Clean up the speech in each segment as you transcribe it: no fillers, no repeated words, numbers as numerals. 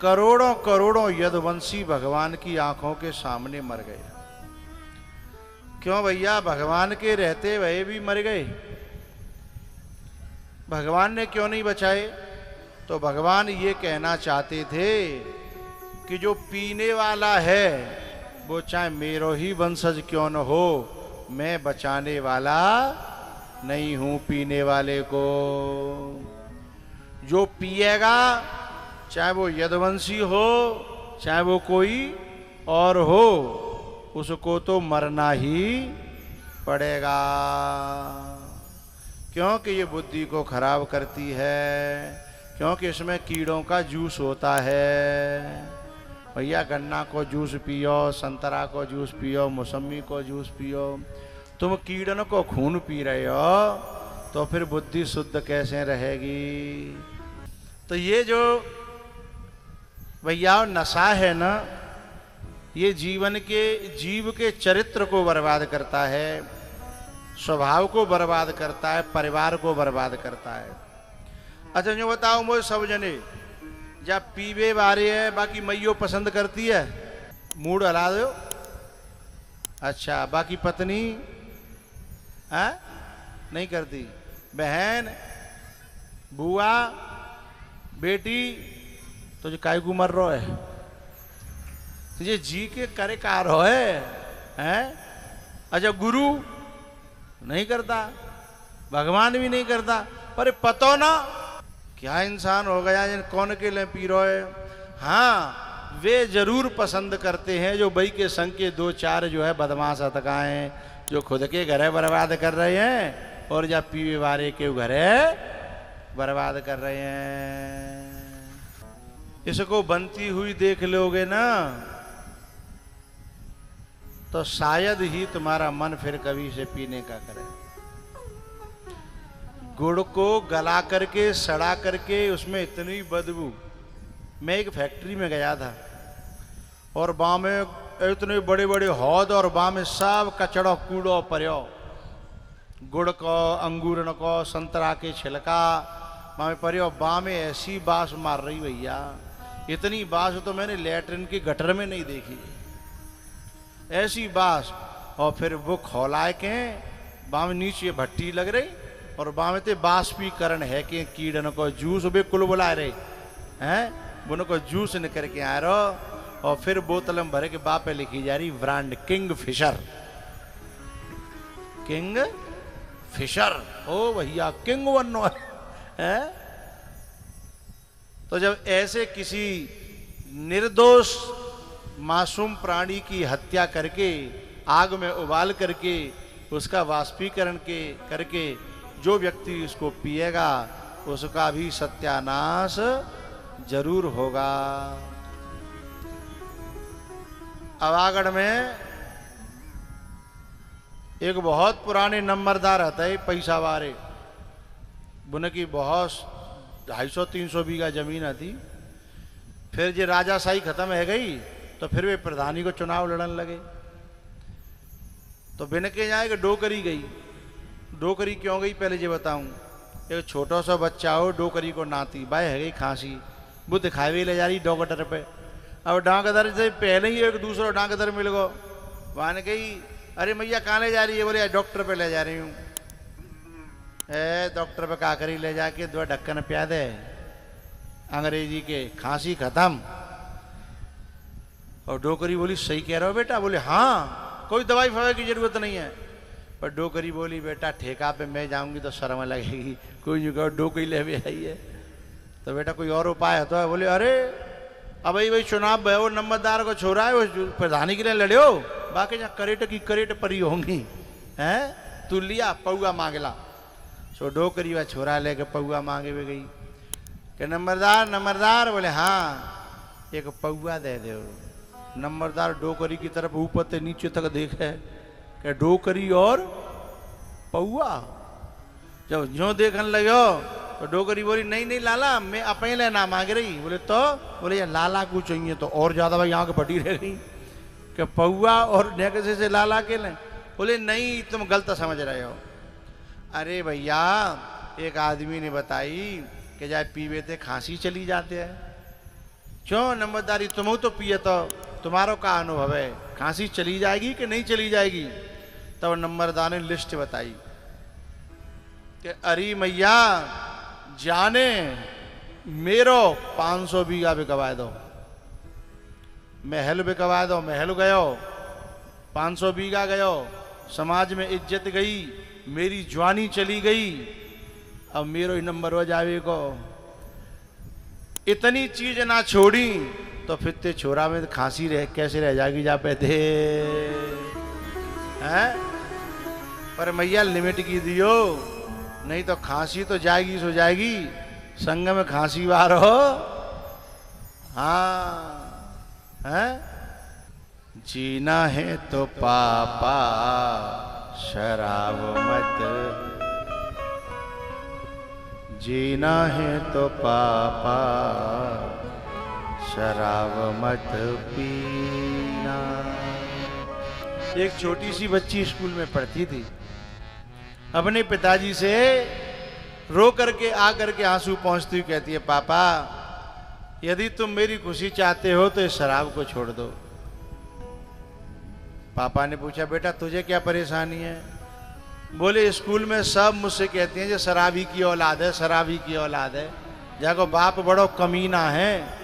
करोड़ों करोड़ों यदुवंशी भगवान की आंखों के सामने मर गए। क्यों भैया, भगवान के रहते हुए भी मर गए, भगवान ने क्यों नहीं बचाए? तो भगवान ये कहना चाहते थे कि जो पीने वाला है वो चाहे मेरो ही वंशज क्यों न हो, मैं बचाने वाला नहीं हूं पीने वाले को। जो पिएगा चाहे वो यदुवंशी हो चाहे वो कोई और हो, उसको तो मरना ही पड़ेगा, क्योंकि ये बुद्धि को खराब करती है, क्योंकि इसमें कीड़ों का जूस होता है। भैया गन्ना को जूस पियो, संतरा को जूस पियो, मौसमी को जूस पियो, तुम कीड़न को खून पी रहे हो तो फिर बुद्धि शुद्ध कैसे रहेगी? तो ये जो भैया नशा है ना, ये जीव के चरित्र को बर्बाद करता है, स्वभाव को बर्बाद करता है, परिवार को बर्बाद करता है। अच्छा जो बताओ मुझे सब जने जब पीवे बारे है, बाकी मैयो पसंद करती है, मूड हला दो। अच्छा बाकी पत्नी है नहीं करती, बहन बुआ बेटी, तो जो काय को मर रहा है ये जी के करे कार हो है? अच्छा गुरु नहीं करता, भगवान भी नहीं करता, पर पतो ना क्या इंसान हो गया जिन कौन के लिए पी रहे है। हाँ वे जरूर पसंद करते हैं जो भाई के संग के दो चार जो है बदमाश अतकाएं, जो खुद के घर बर्बाद कर रहे हैं और जब पीवे वाले के घर बर्बाद कर रहे हैं। इसको बनती हुई देख लोगे ना तो शायद ही तुम्हारा मन फिर कभी से पीने का करे। गुड़ को गला करके सड़ा करके उसमें इतनी बदबू। मैं एक फैक्ट्री में गया था और वहां में इतने बड़े बड़े हौद और वहां में सब कचड़ो कूड़ो पर्यो, गुड़ को, अंगूरन को, संतरा के छिलका वहां में पर्यो, वहां में ऐसी बास मार रही भैया, इतनी बास तो मैंने लैट्रिन की गटर में नहीं देखी, ऐसी बास। और फिर वो खौलाए के वहां में नीचे भट्टी लग रही और वहां में ते बाष्पीकरण है कि कीड़न को जूस भी कुल बुला रहे हैं, उनको जूस न करके आ रहा और फिर बोतल में भरे के बाप पे लिखी जा रही brand Kingfisher. Kingfisher ओ भैया किंग बनो है। तो जब ऐसे किसी निर्दोष मासूम प्राणी की हत्या करके आग में उबाल करके उसका वाष्पीकरण करके जो व्यक्ति इसको पिएगा उसका भी सत्यानाश जरूर होगा। अवागढ़ में एक बहुत पुराने नंबरदार रहता है, पैसा वारे, उनकी बहुत 250-300 बीघा जमीन आती। फिर ये राजाशाही खत्म है गई तो फिर वे प्रधानी को चुनाव लड़न लगे। तो बिन के जाए कि डोकरी गई। डोकरी क्यों गई पहले ये बताऊं। एक छोटा सा बच्चा हो, डोकरी को नाती बाय है गई खांसी, वो दिखावे ले जा रही डॉक्टर पे। अब डाकदर से पहले ही एक दूसरा डाकदर मिल गो, वहां ने कही अरे मैया कहाँ ले जा रही है? बोले डॉक्टर पे ले जा रही हूँ। डॉक्टर पे का करी ले जाके 2 ढक्कन पिया दे अंग्रेजी के, खांसी खत्म। और डोकरी बोली सही कह रहे हो बेटा? बोले हाँ कोई दवाई फवाई की जरूरत नहीं है। पर डोकरी बोली बेटा ठेका पे मैं जाऊंगी तो शर्म लगेगी, कोई नहीं कहो डोकरी ले भी आई है। तो बेटा कोई और उपाय होता है? बोले अरे अब भाई चुनाव है, वो नंबरदार को छोड़ा है, वो प्रधानी के लिए लड़े हो, बाकी जहाँ करेट की करेट परी होंगी हैं, तू लिया पौआ मांगला। सो डोकरी वह छोरा लेके पौआ मांगे भी गई कि नंबरदार नंबरदार। बोले हाँ एक पौआ दे दो। नंबरदार डोकरी की तरफ ऊपर से नीचे तक देखे कि डोकरी और पौआ। जब जो देखने लगे तो डोकरी बोली नहीं नहीं लाला मैं अपने लिए ना मांग रही। बोले तो? बोले यार लाला को चाहिए तो और ज्यादा भाई यहाँ फटी रह गई कि पौआ और नेकसे से लाला के लें। बोले नहीं तुम गलत समझ रहे हो। अरे भैया एक आदमी ने बताई कि जाए पीवे थे खांसी चली जाते हैं, क्यों नंबरदारी, तुम तो पिए तो तुम्हारो का अनुभव है, खांसी चली जाएगी कि नहीं चली जाएगी? तब नंबरदार ने लिस्ट बताई कि अरे मैया जाने मेरो 500 बीघा बिकवा दो, महल बिकवा दो। महल गयो, 500 बीघा गयो, समाज में इज्जत गई, मेरी जवानी चली गई, अब मेरो ही नंबर हो जावे को। इतनी चीज ना छोड़ी तो फिर ते छोरा में खांसी रह कैसे रह जाएगी जा पे थे हैं? पर मैया लिमिट की दियो, नहीं तो खांसी तो जाएगी सो जाएगी, संग में खांसी बार हो। हाँ है, जीना है तो पापा शराब मत, जीना है तो पापा शराब मत पीना। एक छोटी सी बच्ची स्कूल में पढ़ती थी, अपने पिताजी से रो करके आ करके आंसू पहुंचती हुई कहती है, पापा यदि तुम मेरी खुशी चाहते हो तो इस शराब को छोड़ दो। पापा ने पूछा, बेटा तुझे क्या परेशानी है? बोले, स्कूल में सब मुझसे कहते हैं जो शराबी की औलाद है, शराबी की औलाद है। जाको बाप बड़ो कमीना है,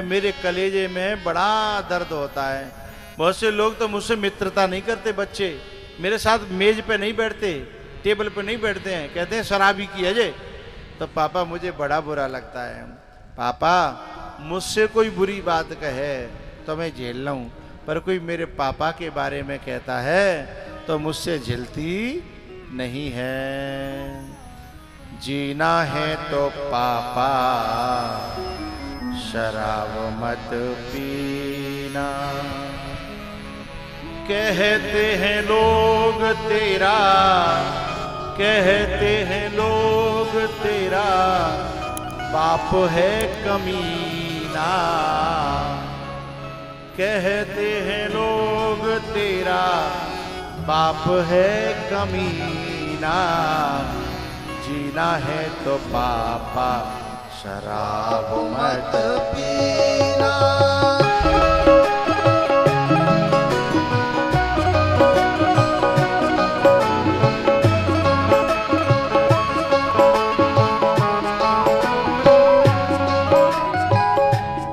मेरे कलेजे में बड़ा दर्द होता है। बहुत से लोग तो मुझसे मित्रता नहीं करते, बच्चे मेरे साथ मेज पे नहीं बैठते, टेबल पे नहीं बैठते हैं, कहते हैं शराबी की है जे। तो पापा मुझे बड़ा बुरा लगता है। पापा मुझसे कोई बुरी बात कहे तो मैं झेल लूं, पर कोई मेरे पापा के बारे में कहता है तो मुझसे झेलती नहीं है। जीना है तो पापा शराब मत पीना। कहते हैं लोग तेरा, कहते हैं लोग तेरा बाप है कमीना। कहते हैं लोग तेरा बाप है कमीना। जीना है तो पापा शराब मत पीना।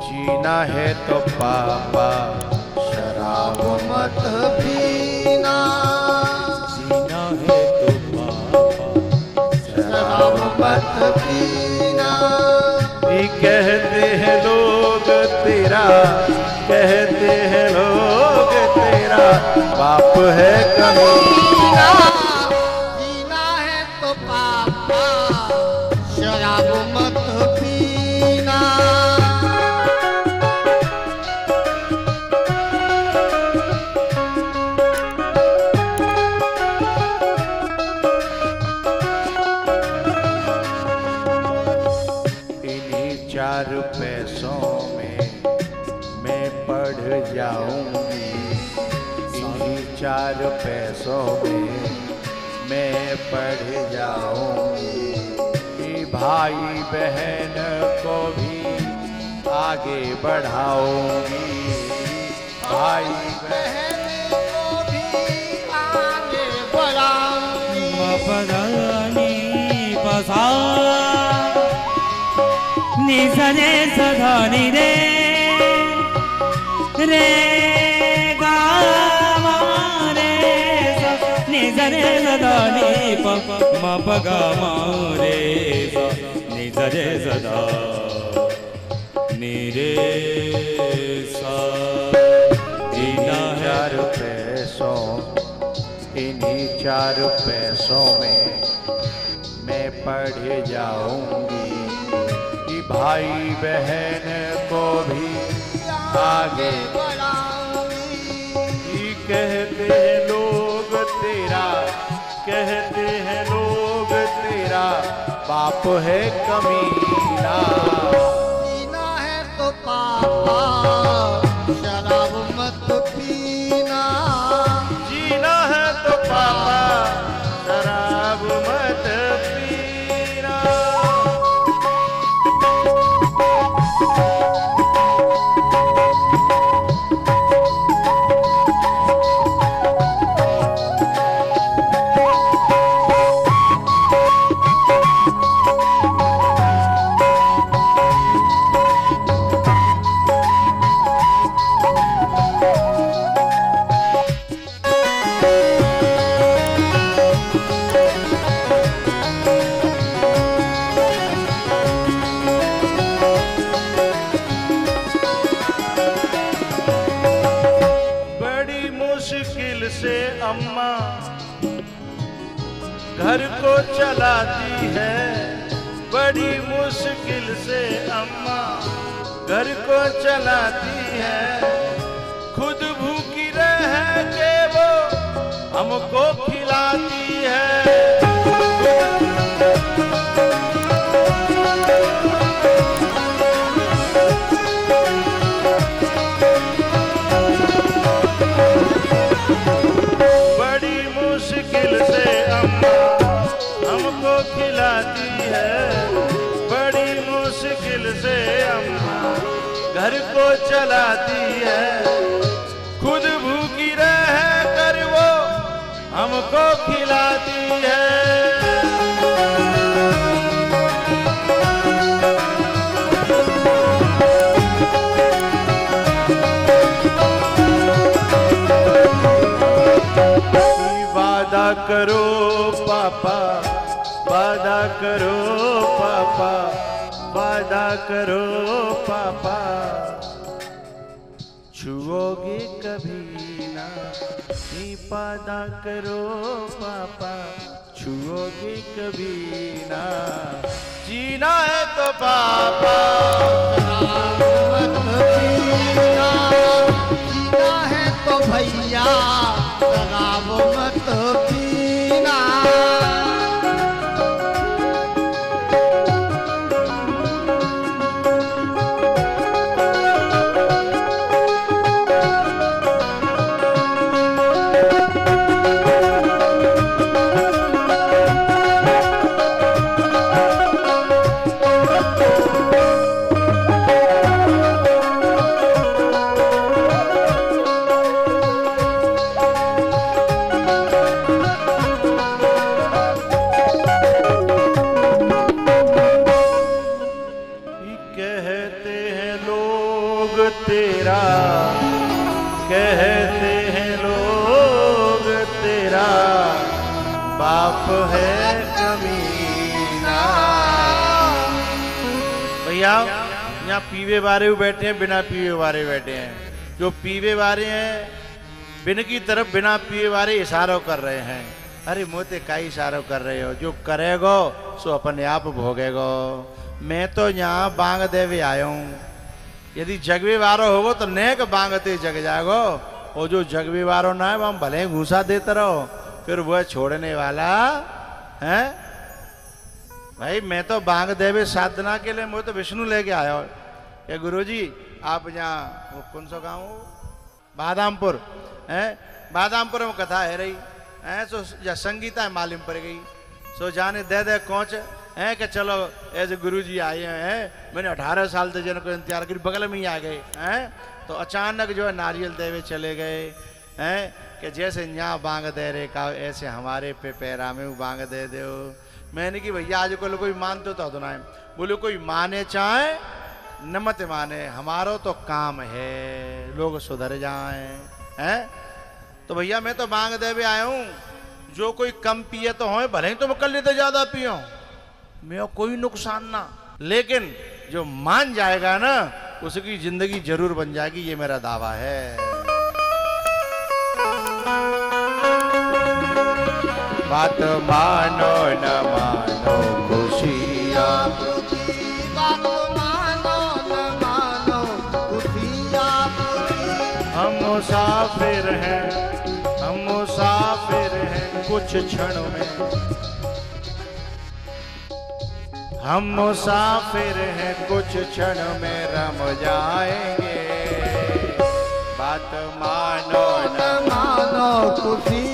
जीना है तो पापा शराब मत पीना। जीना है तो पापा शराब मत पीना। ये कहते हैं लोग तेरा, कहते हैं लोग तेरा बाप है कमीना। जीना है तो पापा शराब मत पीना। चार पैसों में मैं पढ़ जाऊंगी। इन्हीं चार पैसों में मैं पढ़ जाऊंगी। भाई बहन को भी आगे बढ़ाऊंगी। भाई बहन को भी आगे बढ़ाऊंगी। मपदानी पसा निसरे सधानी रे रे गा मारे निसरे सधानी मपगा मारे निसरे सदा निरे सा। जीना चार पैसों, इन्हीं चार पैसों में मैं पढ़ जाऊंगी। भाई बहन को भी आगे बढ़ाऊंगी। कहते हैं लोग तेरा, कहते हैं लोग तेरा बाप है कमीना। जीना है तो पापा शराब मत पीना। जीना है तो पापा शराब मत पीना। अम्मा घर को चलाती है, बड़ी मुश्किल से अम्मा घर को चलाती है। खुद भूखी रह के वो हमको खिलाती है। बड़ी मुश्किल से अम्मा हमको खिलाती है, बड़ी मुश्किल से अम्मा घर को चलाती है। खुद भूखी रह कर वो हमको खिलाती है। वादा करो पापा, वादा करो पापा, वादा करो पापा, छुओगे कभी ना। वादा करो पापा, छुओगे कभी ना। जीना है तो पापा मत पीना, जीना है तो भैया शराब मत पीना। तेरा, कहते हैं लोग तेरा बाप है कमीना। भैया यहाँ पीवे वाले बैठे हैं, बिना पीवे वाले बैठे हैं। जो पीवे वाले हैं बिन की तरफ बिना पीवे वाले इशारों कर रहे हैं। अरे मोते का इशारों कर रहे हो, जो करेगो सो अपने आप भोगेगो। मैं तो यहाँ बांग देवे आया हूँ। यदि जगवे वारो होगो तो नेक बांगते जग जागो, और जो जगवे वारो ना है वो हम भले घूसा देते रहो, फिर वह छोड़ने वाला है। भाई मैं तो बांग देवे साधना के लिए मैं तो विष्णु लेके आया हूँ। ये गुरुजी आप यहाँ कौन सा गाँव बादामपुर है, बादामपुर में कथा है रही है। सो या संगीता है मालूम पड़ गई, सो जाने दे दे कोच है कि चलो ऐसे गुरुजी आए हैं। मैंने 18 साल तक जिनको इंतजार करी, बगल में ही आ गए हैं। तो अचानक जो है नारियल देवे चले गए हैं कि जैसे यहाँ बांग दे रहे का ऐसे हमारे पे पैरा में बांग दे दो। मैंने कि भैया आज को कोई मानते तो ना है। बोले कोई माने चाहे न मत माने, हमारो तो काम है लोग सुधर जाए हैं। तो भैया मैं तो बांग देवे आया हूँ, जो कोई कम पिए तो हो भले ही तो मैं कल लेते ज्यादा पियो, मैं कोई नुकसान ना। लेकिन जो मान जाएगा ना उसकी जिंदगी जरूर बन जाएगी, ये मेरा दावा है। बात मानो न मानो खुशिया, बात मानो न मानो खुशिया। हम मुसाफिर हैं, हम मुसाफिर हैं कुछ क्षणों में। हम मुसाफिर हैं कुछ क्षण में रम जाएंगे। बात मानो न मानो खुशी